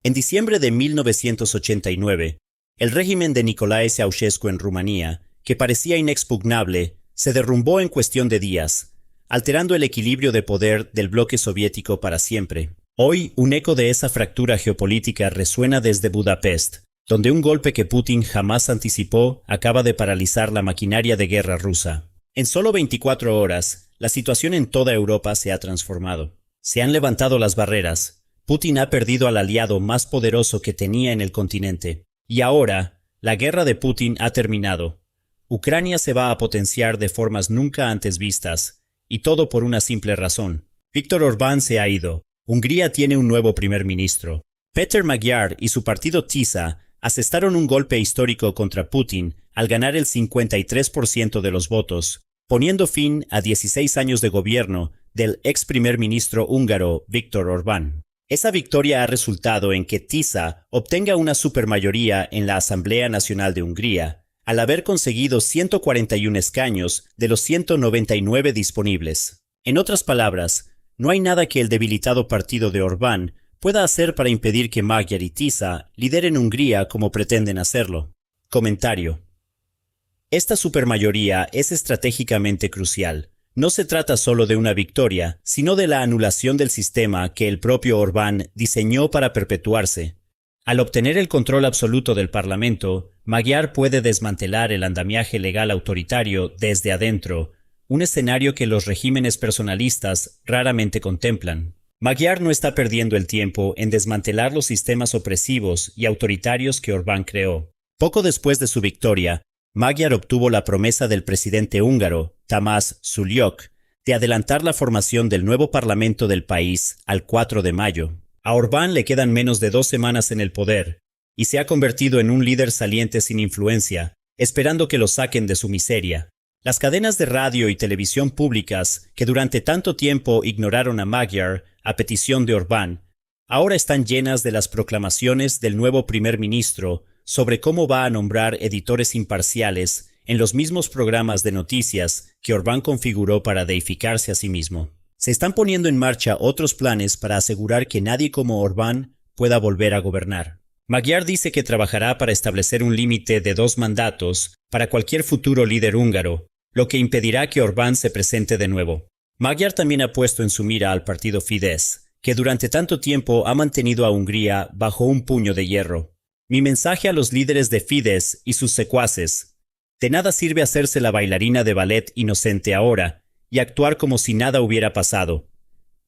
En diciembre de 1989, el régimen de Nicolae Ceausescu en Rumanía, que parecía inexpugnable, se derrumbó en cuestión de días, alterando el equilibrio de poder del bloque soviético para siempre. Hoy, un eco de esa fractura geopolítica resuena desde Budapest, donde un golpe que Putin jamás anticipó acaba de paralizar la maquinaria de guerra rusa. En solo 24 horas, la situación en toda Europa se ha transformado. Se han levantado las barreras. Putin ha perdido al aliado más poderoso que tenía en el continente. Y ahora, la guerra de Putin ha terminado. Ucrania se va a potenciar de formas nunca antes vistas, y todo por una simple razón. Viktor Orbán se ha ido. Hungría tiene un nuevo primer ministro. Péter Magyar y su partido TISA asestaron un golpe histórico contra Putin al ganar el 53% de los votos, poniendo fin a 16 años de gobierno del ex primer ministro húngaro Viktor Orbán. Esa victoria ha resultado en que TISA obtenga una supermayoría en la Asamblea Nacional de Hungría, al haber conseguido 141 escaños de los 199 disponibles. En otras palabras, no hay nada que el debilitado partido de Orbán pueda hacer para impedir que Magyar y TISA lideren Hungría como pretenden hacerlo. Comentario. Esta supermayoría es estratégicamente crucial. No se trata solo de una victoria, sino de la anulación del sistema que el propio Orbán diseñó para perpetuarse. Al obtener el control absoluto del Parlamento, Magyar puede desmantelar el andamiaje legal autoritario desde adentro, un escenario que los regímenes personalistas raramente contemplan. Magyar no está perdiendo el tiempo en desmantelar los sistemas opresivos y autoritarios que Orbán creó. Poco después de su victoria, Magyar obtuvo la promesa del presidente húngaro, Tamás Szúlyog, de adelantar la formación del nuevo parlamento del país al 4 de mayo. A Orbán le quedan menos de 2 semanas en el poder, y se ha convertido en un líder saliente sin influencia, esperando que lo saquen de su miseria. Las cadenas de radio y televisión públicas, que durante tanto tiempo ignoraron a Magyar a petición de Orbán, ahora están llenas de las proclamaciones del nuevo primer ministro sobre cómo va a nombrar editores imparciales en los mismos programas de noticias que Orbán configuró para deificarse a sí mismo. Se están poniendo en marcha otros planes para asegurar que nadie como Orbán pueda volver a gobernar. Magyar dice que trabajará para establecer un límite de 2 mandatos para cualquier futuro líder húngaro, lo que impedirá que Orbán se presente de nuevo. Magyar también ha puesto en su mira al partido Fidesz, que durante tanto tiempo ha mantenido a Hungría bajo un puño de hierro. Mi mensaje a los líderes de Fidesz y sus secuaces: de nada sirve hacerse la bailarina de ballet inocente ahora y actuar como si nada hubiera pasado,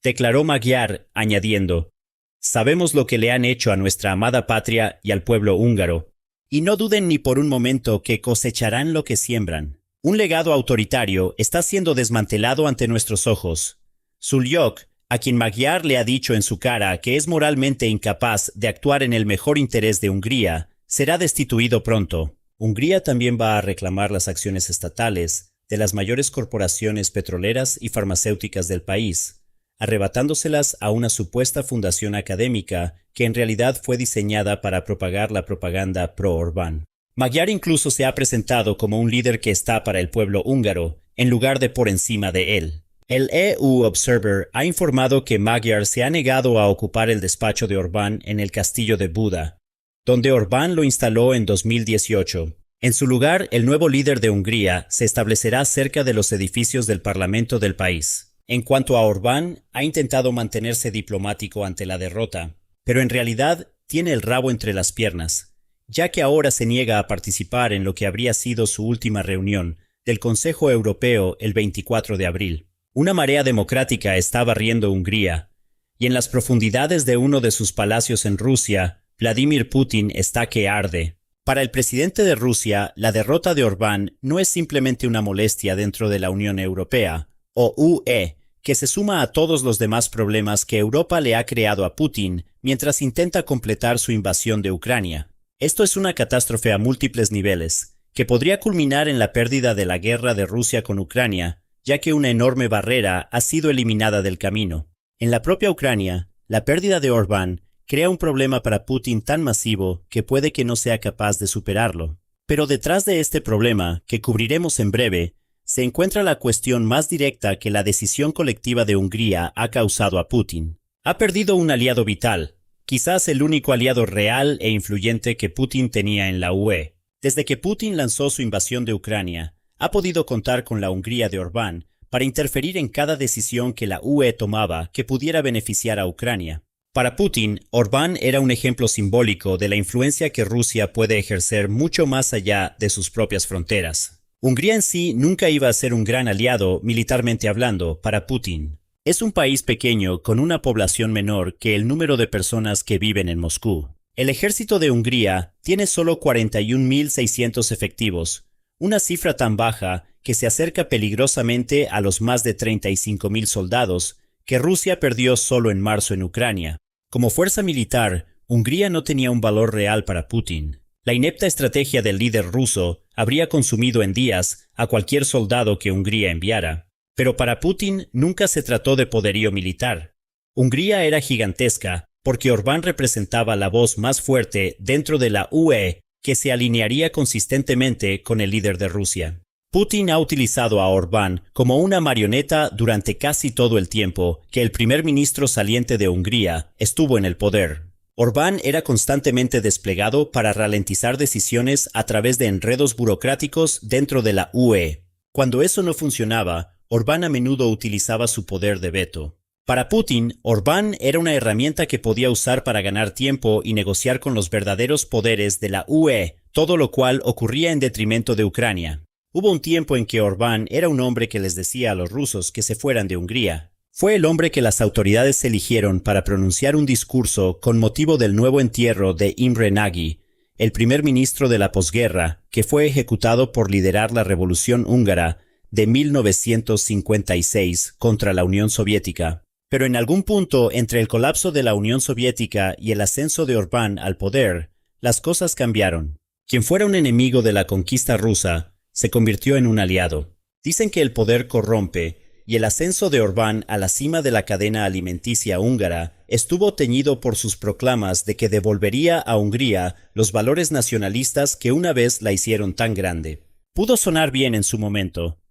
declaró Magyar, añadiendo: sabemos lo que le han hecho a nuestra amada patria y al pueblo húngaro, y no duden ni por un momento que cosecharán lo que siembran. Un legado autoritario está siendo desmantelado ante nuestros ojos. Szúlyog, a quien Magyar le ha dicho en su cara que es moralmente incapaz de actuar en el mejor interés de Hungría, será destituido pronto. Hungría también va a reclamar las acciones estatales de las mayores corporaciones petroleras y farmacéuticas del país, arrebatándoselas a una supuesta fundación académica que en realidad fue diseñada para propagar la propaganda pro-Orbán. Magyar incluso se ha presentado como un líder que está para el pueblo húngaro, en lugar de por encima de él. El EU Observer ha informado que Magyar se ha negado a ocupar el despacho de Orbán en el castillo de Buda, donde Orbán lo instaló en 2018. En su lugar, el nuevo líder de Hungría se establecerá cerca de los edificios del Parlamento del país. En cuanto a Orbán, ha intentado mantenerse diplomático ante la derrota, pero en realidad tiene el rabo entre las piernas, ya que ahora se niega a participar en lo que habría sido su última reunión del Consejo Europeo el 24 de abril. Una marea democrática está barriendo Hungría, y en las profundidades de uno de sus palacios en Rusia, Vladimir Putin está que arde. Para el presidente de Rusia, la derrota de Orbán no es simplemente una molestia dentro de la Unión Europea, o UE, que se suma a todos los demás problemas que Europa le ha creado a Putin mientras intenta completar su invasión de Ucrania. Esto es una catástrofe a múltiples niveles, que podría culminar en la pérdida de la guerra de Rusia con Ucrania, ya que una enorme barrera ha sido eliminada del camino. En la propia Ucrania, la pérdida de Orbán crea un problema para Putin tan masivo que puede que no sea capaz de superarlo. Pero detrás de este problema, que cubriremos en breve, se encuentra la cuestión más directa que la decisión colectiva de Hungría ha causado a Putin. Ha perdido un aliado vital, quizás el único aliado real e influyente que Putin tenía en la UE. Desde que Putin lanzó su invasión de Ucrania, ha podido contar con la Hungría de Orbán para interferir en cada decisión que la UE tomaba que pudiera beneficiar a Ucrania. Para Putin, Orbán era un ejemplo simbólico de la influencia que Rusia puede ejercer mucho más allá de sus propias fronteras. Hungría en sí nunca iba a ser un gran aliado, militarmente hablando, para Putin. Es un país pequeño con una población menor que el número de personas que viven en Moscú. El ejército de Hungría tiene solo 41.600 efectivos, una cifra tan baja que se acerca peligrosamente a los más de 35.000 soldados que Rusia perdió solo en marzo en Ucrania. Como fuerza militar, Hungría no tenía un valor real para Putin. La inepta estrategia del líder ruso habría consumido en días a cualquier soldado que Hungría enviara. Pero para Putin nunca se trató de poderío militar. Hungría era gigantesca porque Orbán representaba la voz más fuerte dentro de la UE que se alinearía consistentemente con el líder de Rusia. Putin ha utilizado a Orbán como una marioneta durante casi todo el tiempo que el primer ministro saliente de Hungría estuvo en el poder. Orbán era constantemente desplegado para ralentizar decisiones a través de enredos burocráticos dentro de la UE. Cuando eso no funcionaba, Orbán a menudo utilizaba su poder de veto. Para Putin, Orbán era una herramienta que podía usar para ganar tiempo y negociar con los verdaderos poderes de la UE, todo lo cual ocurría en detrimento de Ucrania. Hubo un tiempo en que Orbán era un hombre que les decía a los rusos que se fueran de Hungría. Fue el hombre que las autoridades eligieron para pronunciar un discurso con motivo del nuevo entierro de Imre Nagy, el primer ministro de la posguerra, que fue ejecutado por liderar la revolución húngara de 1956 contra la Unión Soviética. Pero en algún punto entre el colapso de la Unión Soviética y el ascenso de Orbán al poder, las cosas cambiaron. Quien fuera un enemigo de la conquista rusa, se convirtió en un aliado. Dicen que el poder corrompe, y el ascenso de Orbán a la cima de la cadena alimenticia húngara estuvo teñido por sus proclamas de que devolvería a Hungría los valores nacionalistas que una vez la hicieron tan grande. Pudo sonar bien en su momento,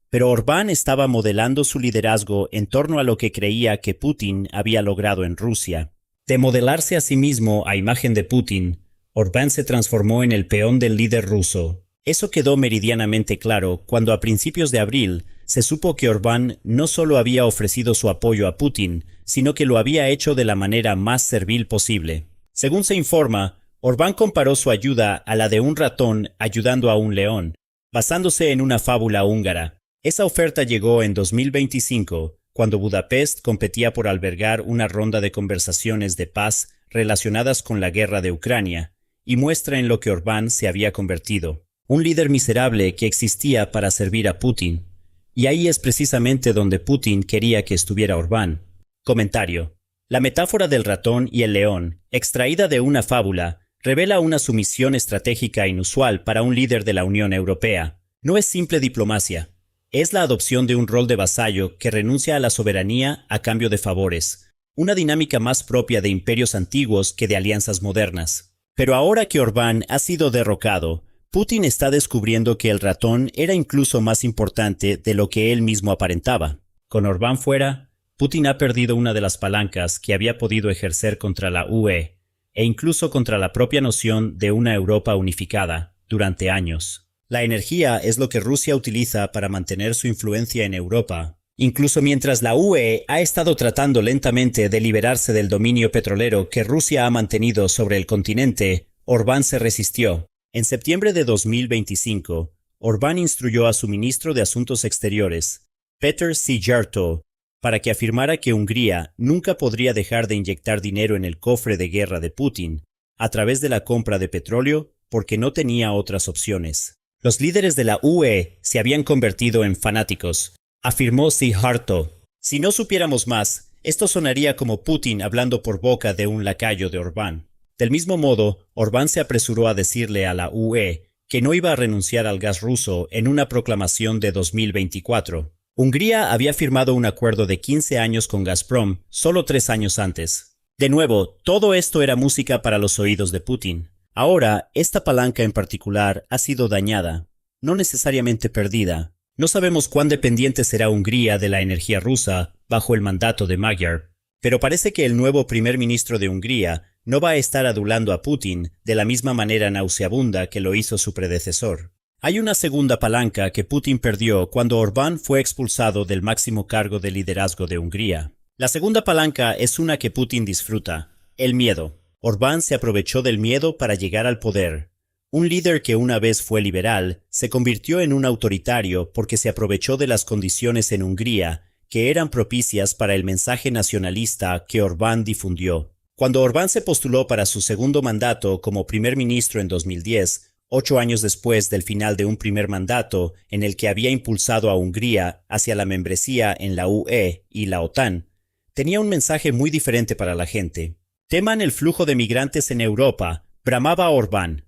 pero Orbán estaba modelando su liderazgo en torno a lo que creía que Putin había logrado en Rusia. De modelarse a sí mismo a imagen de Putin, Orbán se transformó en el peón del líder ruso. Eso quedó meridianamente claro cuando a principios de abril se supo que Orbán no solo había ofrecido su apoyo a Putin, sino que lo había hecho de la manera más servil posible. Según se informa, Orbán comparó su ayuda a la de un ratón ayudando a un león, basándose en una fábula húngara. Esa oferta llegó en 2025, cuando Budapest competía por albergar una ronda de conversaciones de paz relacionadas con la guerra de Ucrania, y muestra en lo que Orbán se había convertido. Un líder miserable que existía para servir a Putin. Y ahí es precisamente donde Putin quería que estuviera Orbán. Comentario. La metáfora del ratón y el león, extraída de una fábula, revela una sumisión estratégica inusual para un líder de la Unión Europea. No es simple diplomacia. Es la adopción de un rol de vasallo que renuncia a la soberanía a cambio de favores. Una dinámica más propia de imperios antiguos que de alianzas modernas. Pero ahora que Orbán ha sido derrocado, Putin está descubriendo que el ratón era incluso más importante de lo que él mismo aparentaba. Con Orbán fuera, Putin ha perdido una de las palancas que había podido ejercer contra la UE, e incluso contra la propia noción de una Europa unificada, durante años. La energía es lo que Rusia utiliza para mantener su influencia en Europa. Incluso mientras la UE ha estado tratando lentamente de liberarse del dominio petrolero que Rusia ha mantenido sobre el continente, Orbán se resistió. En septiembre de 2025, Orbán instruyó a su ministro de Asuntos Exteriores, Péter Szijjártó, para que afirmara que Hungría nunca podría dejar de inyectar dinero en el cofre de guerra de Putin, a través de la compra de petróleo, porque no tenía otras opciones. Los líderes de la UE se habían convertido en fanáticos, afirmó Szijjártó. Si no supiéramos más, esto sonaría como Putin hablando por boca de un lacayo de Orbán. Del mismo modo, Orbán se apresuró a decirle a la UE que no iba a renunciar al gas ruso en una proclamación de 2024. Hungría había firmado un acuerdo de 15 años con Gazprom solo 3 años antes. De nuevo, todo esto era música para los oídos de Putin. Ahora, esta palanca en particular ha sido dañada, no necesariamente perdida. No sabemos cuán dependiente será Hungría de la energía rusa bajo el mandato de Magyar, pero parece que el nuevo primer ministro de Hungría no va a estar adulando a Putin de la misma manera nauseabunda que lo hizo su predecesor. Hay una segunda palanca que Putin perdió cuando Orbán fue expulsado del máximo cargo de liderazgo de Hungría. La segunda palanca es una que Putin disfruta: el miedo. Orbán se aprovechó del miedo para llegar al poder. Un líder que una vez fue liberal se convirtió en un autoritario porque se aprovechó de las condiciones en Hungría que eran propicias para el mensaje nacionalista que Orbán difundió. Cuando Orbán se postuló para su segundo mandato como primer ministro en 2010, 8 años después del final de un primer mandato en el que había impulsado a Hungría hacia la membresía en la UE y la OTAN, tenía un mensaje muy diferente para la gente. Teman el flujo de migrantes en Europa, bramaba Orbán.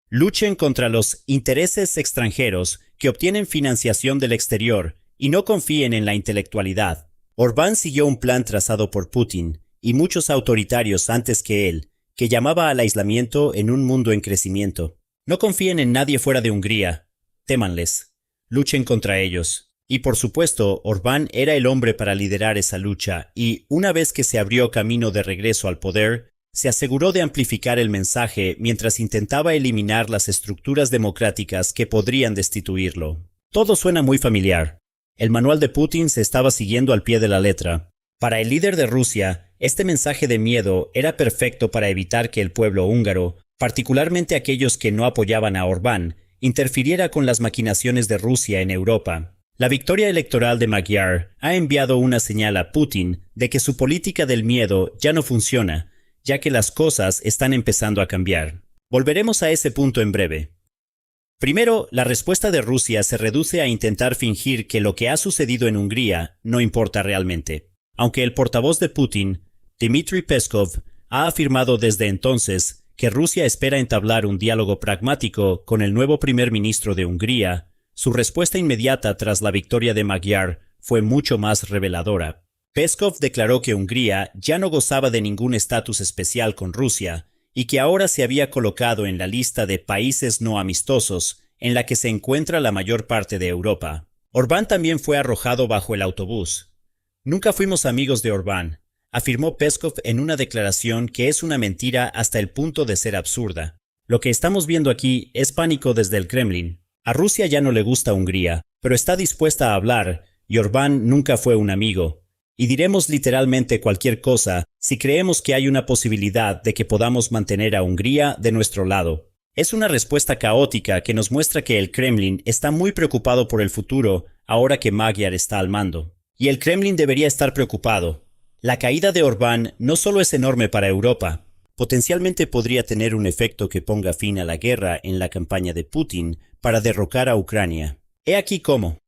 Luchen contra los intereses extranjeros que obtienen financiación del exterior y no confíen en la intelectualidad. Orbán siguió un plan trazado por Putin y muchos autoritarios antes que él, que llamaba al aislamiento en un mundo en crecimiento. No confíen en nadie fuera de Hungría. Témanles. Luchen contra ellos. Y por supuesto, Orbán era el hombre para liderar esa lucha y, una vez que se abrió camino de regreso al poder, se aseguró de amplificar el mensaje mientras intentaba eliminar las estructuras democráticas que podrían destituirlo. Todo suena muy familiar. El manual de Putin se estaba siguiendo al pie de la letra. Para el líder de Rusia, este mensaje de miedo era perfecto para evitar que el pueblo húngaro, particularmente aquellos que no apoyaban a Orbán, interfiriera con las maquinaciones de Rusia en Europa. La victoria electoral de Magyar ha enviado una señal a Putin de que su política del miedo ya no funciona, ya que las cosas están empezando a cambiar. Volveremos a ese punto en breve. Primero, la respuesta de Rusia se reduce a intentar fingir que lo que ha sucedido en Hungría no importa realmente. Aunque el portavoz de Putin, Dmitry Peskov, ha afirmado desde entonces que Rusia espera entablar un diálogo pragmático con el nuevo primer ministro de Hungría, su respuesta inmediata tras la victoria de Magyar fue mucho más reveladora. Peskov declaró que Hungría ya no gozaba de ningún estatus especial con Rusia y que ahora se había colocado en la lista de países no amistosos en la que se encuentra la mayor parte de Europa. Orbán también fue arrojado bajo el autobús. Nunca fuimos amigos de Orbán, afirmó Peskov en una declaración que es una mentira hasta el punto de ser absurda. Lo que estamos viendo aquí es pánico desde el Kremlin. A Rusia ya no le gusta Hungría, pero está dispuesta a hablar, y Orbán nunca fue un amigo. Y diremos literalmente cualquier cosa si creemos que hay una posibilidad de que podamos mantener a Hungría de nuestro lado. Es una respuesta caótica que nos muestra que el Kremlin está muy preocupado por el futuro ahora que Magyar está al mando. Y el Kremlin debería estar preocupado. La caída de Orbán no solo es enorme para Europa, potencialmente podría tener un efecto que ponga fin a la guerra en la campaña de Putin para derrocar a Ucrania. He aquí cómo.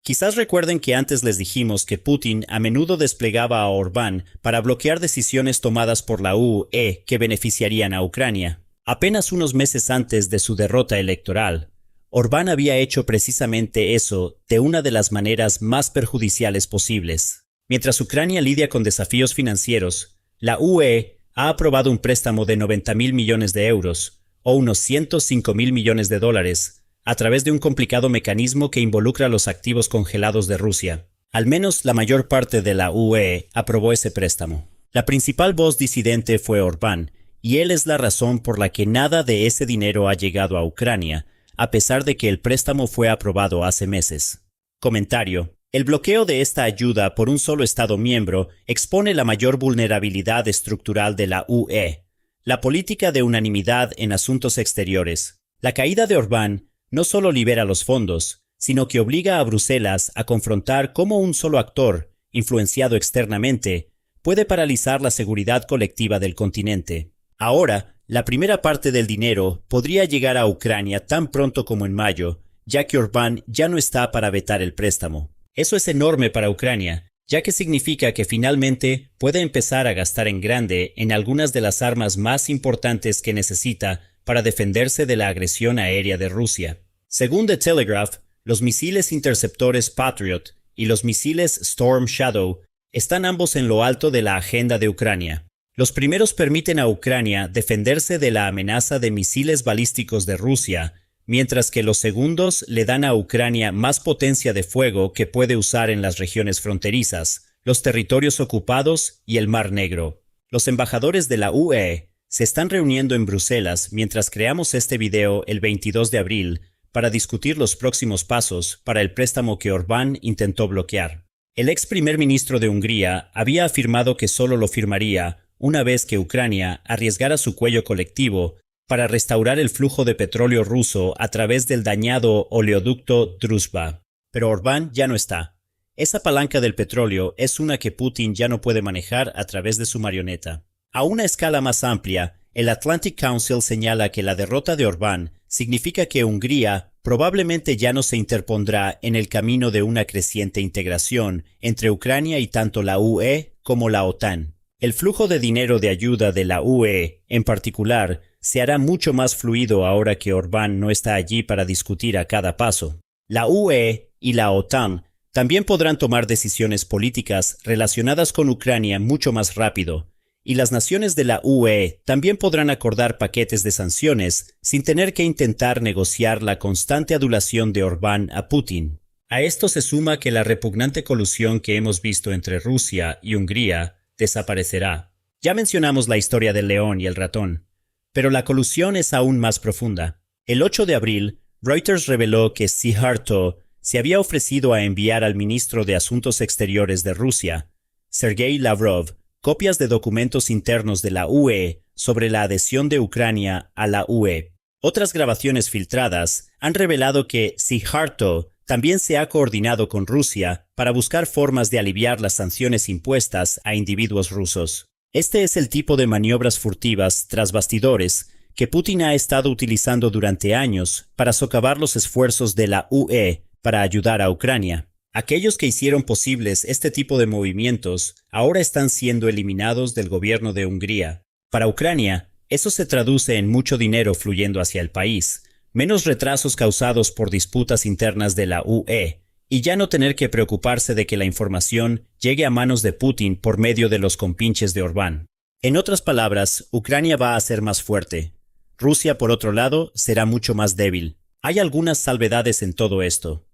Quizás recuerden que antes les dijimos que Putin a menudo desplegaba a Orbán para bloquear decisiones tomadas por la UE que beneficiarían a Ucrania. Apenas unos meses antes de su derrota electoral, Orbán había hecho precisamente eso de una de las maneras más perjudiciales posibles. Mientras Ucrania lidia con desafíos financieros, la UE ha aprobado un préstamo de 90.000 millones de euros, o unos 105.000 millones de dólares, a través de un complicado mecanismo que involucra los activos congelados de Rusia. Al menos la mayor parte de la UE aprobó ese préstamo. La principal voz disidente fue Orbán, y él es la razón por la que nada de ese dinero ha llegado a Ucrania, a pesar de que el préstamo fue aprobado hace meses. Comentario. El bloqueo de esta ayuda por un solo Estado miembro expone la mayor vulnerabilidad estructural de la UE, la política de unanimidad en asuntos exteriores. La caída de Orbán no solo libera los fondos, sino que obliga a Bruselas a confrontar cómo un solo actor, influenciado externamente, puede paralizar la seguridad colectiva del continente. Ahora, la primera parte del dinero podría llegar a Ucrania tan pronto como en mayo, ya que Orbán ya no está para vetar el préstamo. Eso es enorme para Ucrania, ya que significa que finalmente puede empezar a gastar en grande en algunas de las armas más importantes que necesita para defenderse de la agresión aérea de Rusia. Según The Telegraph, los misiles interceptores Patriot y los misiles Storm Shadow están ambos en lo alto de la agenda de Ucrania. Los primeros permiten a Ucrania defenderse de la amenaza de misiles balísticos de Rusia, mientras que los segundos le dan a Ucrania más potencia de fuego que puede usar en las regiones fronterizas, los territorios ocupados y el Mar Negro. Los embajadores de la UE se están reuniendo en Bruselas mientras creamos este video el 22 de abril para discutir los próximos pasos para el préstamo que Orbán intentó bloquear. El ex primer ministro de Hungría había afirmado que solo lo firmaría una vez que Ucrania arriesgara su cuello colectivo para restaurar el flujo de petróleo ruso a través del dañado oleoducto Druzhba. Pero Orbán ya no está. Esa palanca del petróleo es una que Putin ya no puede manejar a través de su marioneta. A una escala más amplia, el Atlantic Council señala que la derrota de Orbán significa que Hungría probablemente ya no se interpondrá en el camino de una creciente integración entre Ucrania y tanto la UE como la OTAN. El flujo de dinero de ayuda de la UE, en particular, se hará mucho más fluido ahora que Orbán no está allí para discutir a cada paso. La UE y la OTAN también podrán tomar decisiones políticas relacionadas con Ucrania mucho más rápido, y las naciones de la UE también podrán acordar paquetes de sanciones sin tener que intentar negociar la constante adulación de Orbán a Putin. A esto se suma que la repugnante colusión que hemos visto entre Rusia y Hungría desaparecerá. Ya mencionamos la historia del león y el ratón, pero la colusión es aún más profunda. El 8 de abril, Reuters reveló que Szijjártó se había ofrecido a enviar al ministro de Asuntos Exteriores de Rusia, Sergei Lavrov, copias de documentos internos de la UE sobre la adhesión de Ucrania a la UE. Otras grabaciones filtradas han revelado que Szijjártó también se ha coordinado con Rusia para buscar formas de aliviar las sanciones impuestas a individuos rusos. Este es el tipo de maniobras furtivas tras bastidores que Putin ha estado utilizando durante años para socavar los esfuerzos de la UE para ayudar a Ucrania. Aquellos que hicieron posibles este tipo de movimientos ahora están siendo eliminados del gobierno de Hungría. Para Ucrania, eso se traduce en mucho dinero fluyendo hacia el país, menos retrasos causados por disputas internas de la UE, y ya no tener que preocuparse de que la información llegue a manos de Putin por medio de los compinches de Orbán. En otras palabras, Ucrania va a ser más fuerte. Rusia, por otro lado, será mucho más débil. Hay algunas salvedades en todo esto.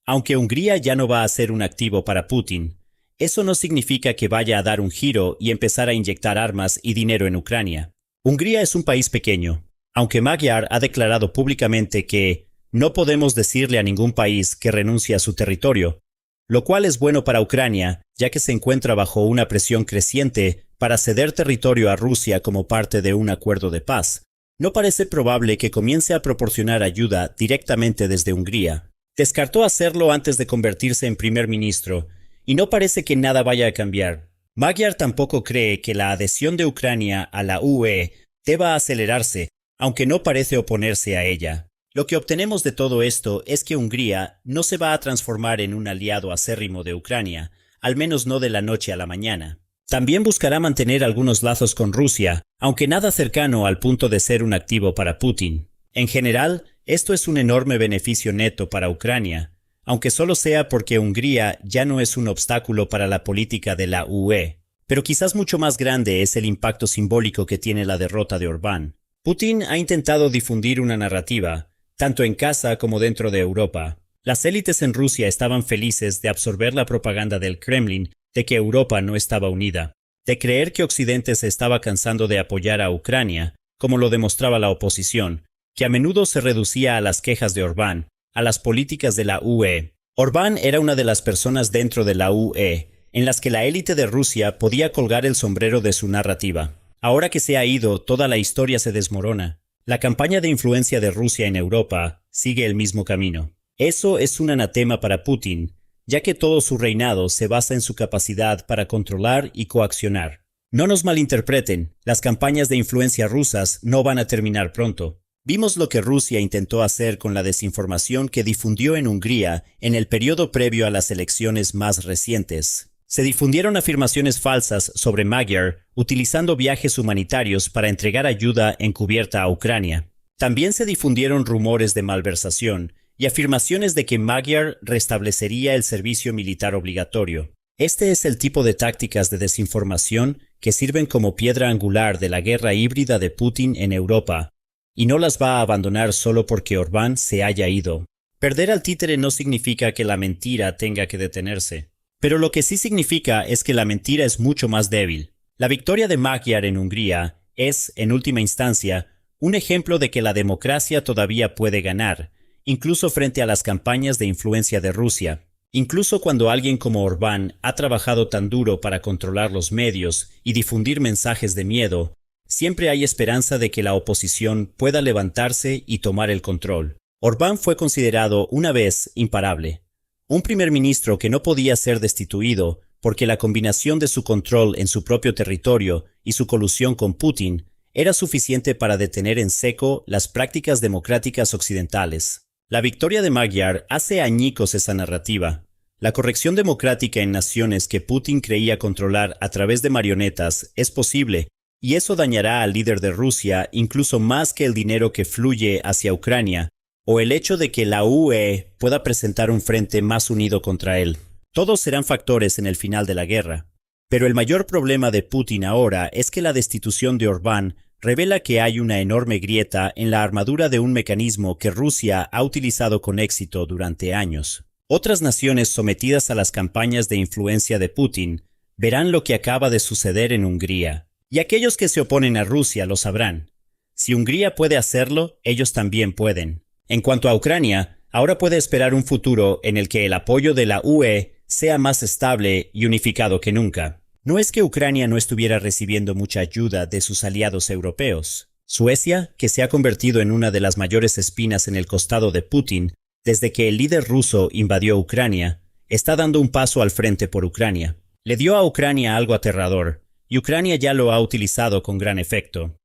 Aunque Hungría ya no va a ser un activo para Putin, eso no significa que vaya a dar un giro y empezar a inyectar armas y dinero en Ucrania. Hungría es un país pequeño, aunque Magyar ha declarado públicamente que no podemos decirle a ningún país que renuncie a su territorio, lo cual es bueno para Ucrania, ya que se encuentra bajo una presión creciente para ceder territorio a Rusia como parte de un acuerdo de paz. No parece probable que comience a proporcionar ayuda directamente desde Hungría. Descartó hacerlo antes de convertirse en primer ministro, y no parece que nada vaya a cambiar. Magyar tampoco cree que la adhesión de Ucrania a la UE deba acelerarse, aunque no parece oponerse a ella. Lo que obtenemos de todo esto es que Hungría no se va a transformar en un aliado acérrimo de Ucrania, al menos no de la noche a la mañana. También buscará mantener algunos lazos con Rusia, aunque nada cercano al punto de ser un activo para Putin. En general, esto es un enorme beneficio neto para Ucrania, aunque solo sea porque Hungría ya no es un obstáculo para la política de la UE. Pero quizás mucho más grande es el impacto simbólico que tiene la derrota de Orbán. Putin ha intentado difundir una narrativa, tanto en casa como dentro de Europa. Las élites en Rusia estaban felices de absorber la propaganda del Kremlin de que Europa no estaba unida, de creer que Occidente se estaba cansando de apoyar a Ucrania, como lo demostraba la oposición, que a menudo se reducía a las quejas de Orbán, a las políticas de la UE. Orbán era una de las personas dentro de la UE en las que la élite de Rusia podía colgar el sombrero de su narrativa. Ahora que se ha ido, toda la historia se desmorona. La campaña de influencia de Rusia en Europa sigue el mismo camino. Eso es un anatema para Putin, ya que todo su reinado se basa en su capacidad para controlar y coaccionar. No nos malinterpreten, las campañas de influencia rusas no van a terminar pronto. Vimos lo que Rusia intentó hacer con la desinformación que difundió en Hungría en el periodo previo a las elecciones más recientes. Se difundieron afirmaciones falsas sobre Magyar utilizando viajes humanitarios para entregar ayuda encubierta a Ucrania. También se difundieron rumores de malversación y afirmaciones de que Magyar restablecería el servicio militar obligatorio. Este es el tipo de tácticas de desinformación que sirven como piedra angular de la guerra híbrida de Putin en Europa, y no las va a abandonar solo porque Orbán se haya ido. Perder al títere no significa que la mentira tenga que detenerse, pero lo que sí significa es que la mentira es mucho más débil. La victoria de Magyar en Hungría es, en última instancia, un ejemplo de que la democracia todavía puede ganar, incluso frente a las campañas de influencia de Rusia. Incluso cuando alguien como Orbán ha trabajado tan duro para controlar los medios y difundir mensajes de miedo, siempre hay esperanza de que la oposición pueda levantarse y tomar el control. Orbán fue considerado una vez imparable, un primer ministro que no podía ser destituido porque la combinación de su control en su propio territorio y su colusión con Putin era suficiente para detener en seco las prácticas democráticas occidentales. La victoria de Magyar hace añicos esa narrativa. La corrección democrática en naciones que Putin creía controlar a través de marionetas es posible, y eso dañará al líder de Rusia incluso más que el dinero que fluye hacia Ucrania, o el hecho de que la UE pueda presentar un frente más unido contra él. Todos serán factores en el final de la guerra. Pero el mayor problema de Putin ahora es que la destitución de Orbán revela que hay una enorme grieta en la armadura de un mecanismo que Rusia ha utilizado con éxito durante años. Otras naciones sometidas a las campañas de influencia de Putin verán lo que acaba de suceder en Hungría, y aquellos que se oponen a Rusia lo sabrán. Si Hungría puede hacerlo, ellos también pueden. En cuanto a Ucrania, ahora puede esperar un futuro en el que el apoyo de la UE sea más estable y unificado que nunca. No es que Ucrania no estuviera recibiendo mucha ayuda de sus aliados europeos. Suecia, que se ha convertido en una de las mayores espinas en el costado de Putin desde que el líder ruso invadió Ucrania, está dando un paso al frente por Ucrania. Le dio a Ucrania algo aterrador, y Ucrania ya lo ha utilizado con gran efecto.